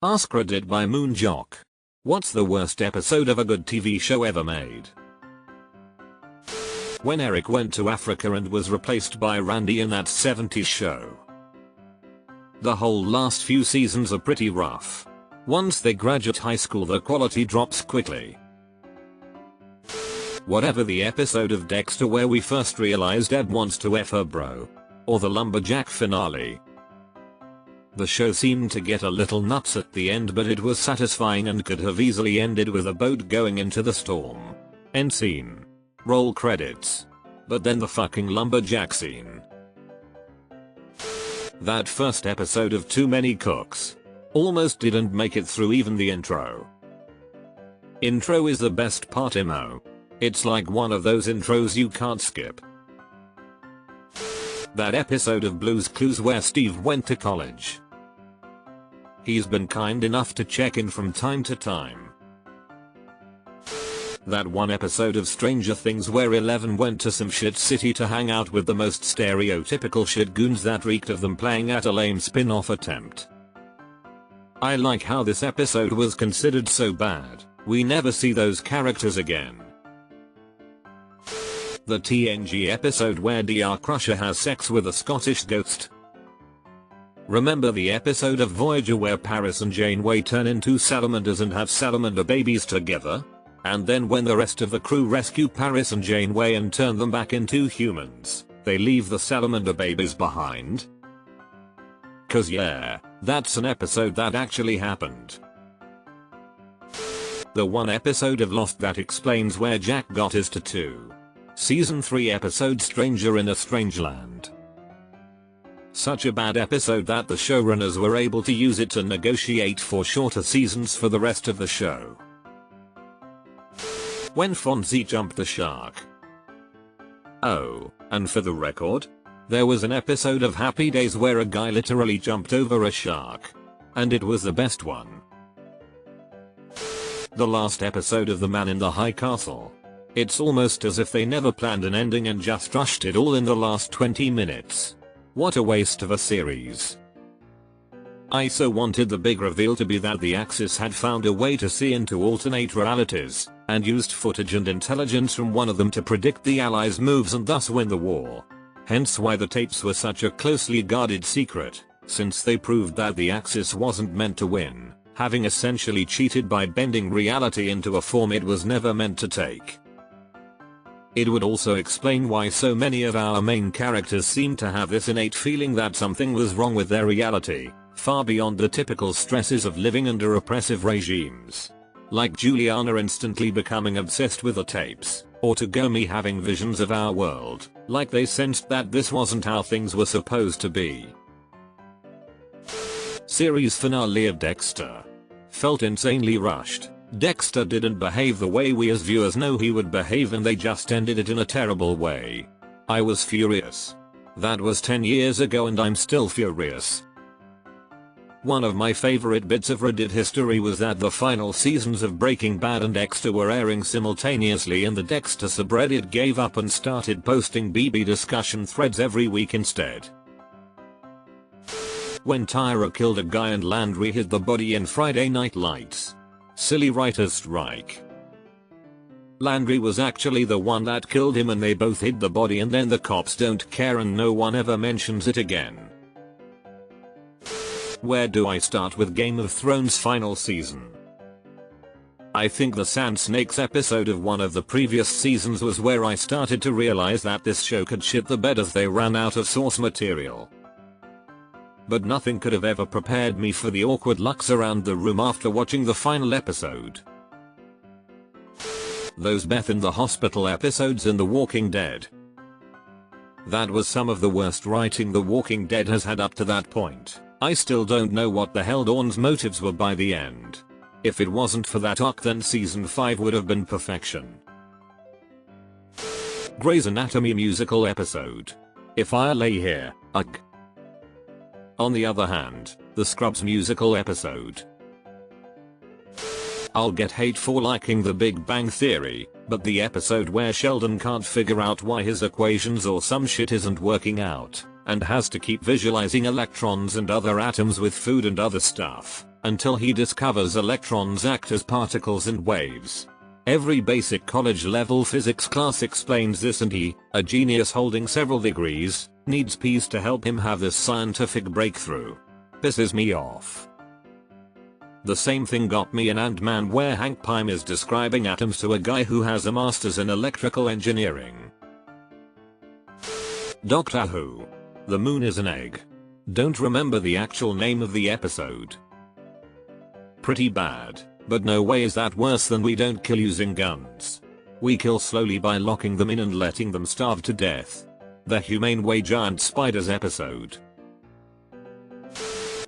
Ask Reddit by Moonjock. What's the worst episode of a good TV show ever made? When Eric went to Africa and was replaced by Randy in that 70s show. The whole last few seasons are pretty rough. Once they graduate high school, the quality drops quickly. Whatever the episode of Dexter where we first realized Ed wants to F her bro. Or the lumberjack finale. The show seemed to get a little nuts at the end, but it was satisfying and could have easily ended with a boat going into the storm. End scene. Roll credits. But then the fucking lumberjack scene. That first episode of Too Many Cooks. Almost didn't make it through even the intro. Intro is the best part, Mo. It's like one of those intros you can't skip. That episode of Blue's Clues where Steve went to college. He's been kind enough to check in from time to time. That one episode of Stranger Things where Eleven went to some shit city to hang out with the most stereotypical shit goons that reeked of them playing at a lame spin-off attempt. I like how this episode was considered so bad, we never see those characters again. The TNG episode where DR Crusher has sex with a Scottish ghost. Remember the episode of Voyager where Paris and Janeway turn into salamanders and have salamander babies together? And then when the rest of the crew rescue Paris and Janeway and turn them back into humans, they leave the salamander babies behind? Cause yeah, that's an episode that actually happened. The one episode of Lost that explains where Jack got his tattoo. Season 3 episode Stranger in a Strange Land. Such a bad episode that the showrunners were able to use it to negotiate for shorter seasons for the rest of the show. When Fonzie jumped the shark. Oh, and for the record, there was an episode of Happy Days where a guy literally jumped over a shark. And it was the best one. The last episode of The Man in the High Castle. It's almost as if they never planned an ending and just rushed it all in the last 20 minutes. What a waste of a series. I so wanted the big reveal to be that the Axis had found a way to see into alternate realities, and used footage and intelligence from one of them to predict the Allies' moves and thus win the war. Hence why the tapes were such a closely guarded secret, since they proved that the Axis wasn't meant to win, having essentially cheated by bending reality into a form it was never meant to take. It would also explain why so many of our main characters seem to have this innate feeling that something was wrong with their reality, far beyond the typical stresses of living under oppressive regimes. Like Juliana instantly becoming obsessed with the tapes, or Tagomi having visions of our world, like they sensed that this wasn't how things were supposed to be. Series finale of Dexter. Felt insanely rushed. Dexter didn't behave the way we as viewers know he would behave and they just ended it in a terrible way. I was furious. That was 10 years ago and I'm still furious. One of my favorite bits of Reddit history was that the final seasons of Breaking Bad and Dexter were airing simultaneously and the Dexter subreddit gave up and started posting BB discussion threads every week instead. When Tyra killed a guy and Landry hid the body in Friday Night Lights. Silly writer's strike. Landry was actually the one that killed him and they both hid the body and then the cops don't care and no one ever mentions it again. Where do I start with Game of Thrones final season? I think the Sand Snakes episode of one of the previous seasons was where I started to realize that this show could shit the bed as they ran out of source material. But nothing could have ever prepared me for the awkward looks around the room after watching the final episode. Those Beth in the hospital episodes in The Walking Dead. That was some of the worst writing The Walking Dead has had up to that point. I still don't know what the hell Dawn's motives were by the end. If it wasn't for that arc then season 5 would have been perfection. Grey's Anatomy musical episode. If I lay here, ugh. On the other hand, the Scrubs musical episode. I'll get hate for liking The Big Bang Theory, but the episode where Sheldon can't figure out why his equations or some shit isn't working out, and has to keep visualizing electrons and other atoms with food and other stuff, until he discovers electrons act as particles and waves. Every basic college level physics class explains this, and he, a genius holding several degrees, needs peas to help him have this scientific breakthrough. Pisses me off. The same thing got me in Ant-Man, where Hank Pym is describing atoms to a guy who has a master's in electrical engineering. Doctor Who. The moon is an egg. Don't remember the actual name of the episode. Pretty bad, but no way is that worse than we don't kill using guns. We kill slowly by locking them in and letting them starve to death. The Humane Way Giant Spiders episode.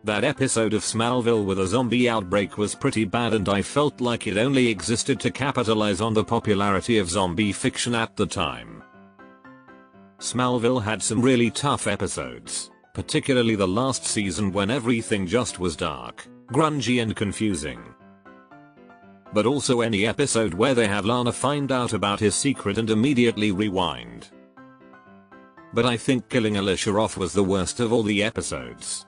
That episode of Smallville with a zombie outbreak was pretty bad, and I felt like it only existed to capitalize on the popularity of zombie fiction at the time. Smallville had some really tough episodes, particularly the last season when everything just was dark, grungy and confusing. But also any episode where they have Lana find out about his secret and immediately rewind. But I think killing Alicia off was the worst of all the episodes.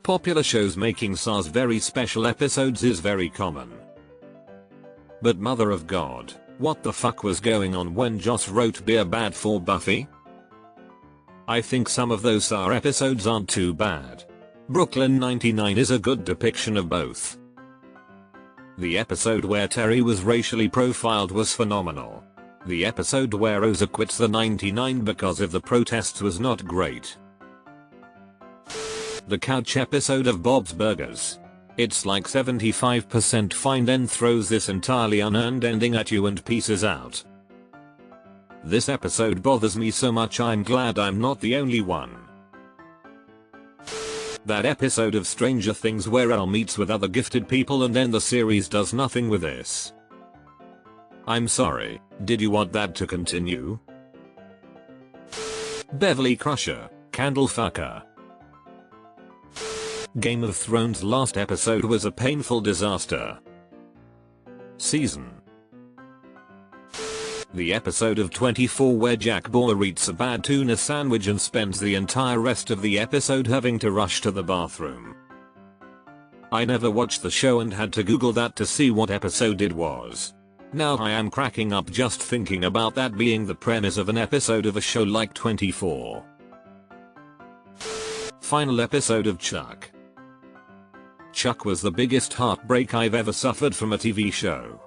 Popular shows making SARS very special episodes is very common. But mother of God, what the fuck was going on when Joss wrote Beer Bad for Buffy? I think some of those SAR episodes aren't too bad. Brooklyn 99 is a good depiction of both. The episode where Terry was racially profiled was phenomenal. The episode where Rosa quits the 99 because of the protests was not great. The couch episode of Bob's Burgers. It's like 75% fine, then throws this entirely unearned ending at you and pieces out. This episode bothers me so much, I'm glad I'm not the only one. That episode of Stranger Things where Elle meets with other gifted people and then the series does nothing with this. I'm sorry, did you want that to continue? Beverly Crusher, Candlefucker. Game of Thrones last episode was a painful disaster. Season. The episode of 24 where Jack Bauer eats a bad tuna sandwich and spends the entire rest of the episode having to rush to the bathroom. I never watched the show and had to Google that to see what episode it was. Now I am cracking up just thinking about that being the premise of an episode of a show like 24. Final episode of Chuck. Chuck was the biggest heartbreak I've ever suffered from a TV show.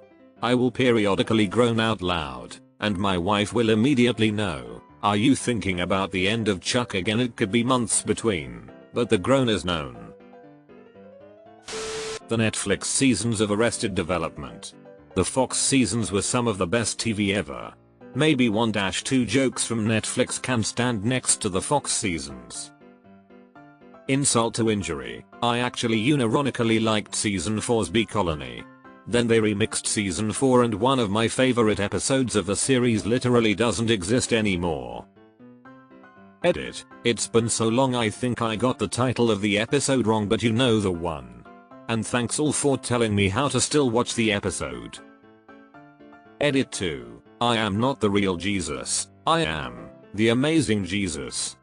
I will periodically groan out loud, and my wife will immediately know, "Are you thinking about the end of Chuck again?" It could be months between, but the groan is known. The Netflix seasons of Arrested Development. The Fox seasons were some of the best TV ever. Maybe 1-2 jokes from Netflix can stand next to the Fox seasons. Insult to injury, I actually unironically liked season 4's Bee Colony. Then they remixed season 4 and one of my favorite episodes of the series literally doesn't exist anymore. Edit, it's been so long I think I got the title of the episode wrong, but you know the one. And thanks all for telling me how to still watch the episode. Edit 2, I am not the real Jesus, I am the amazing Jesus.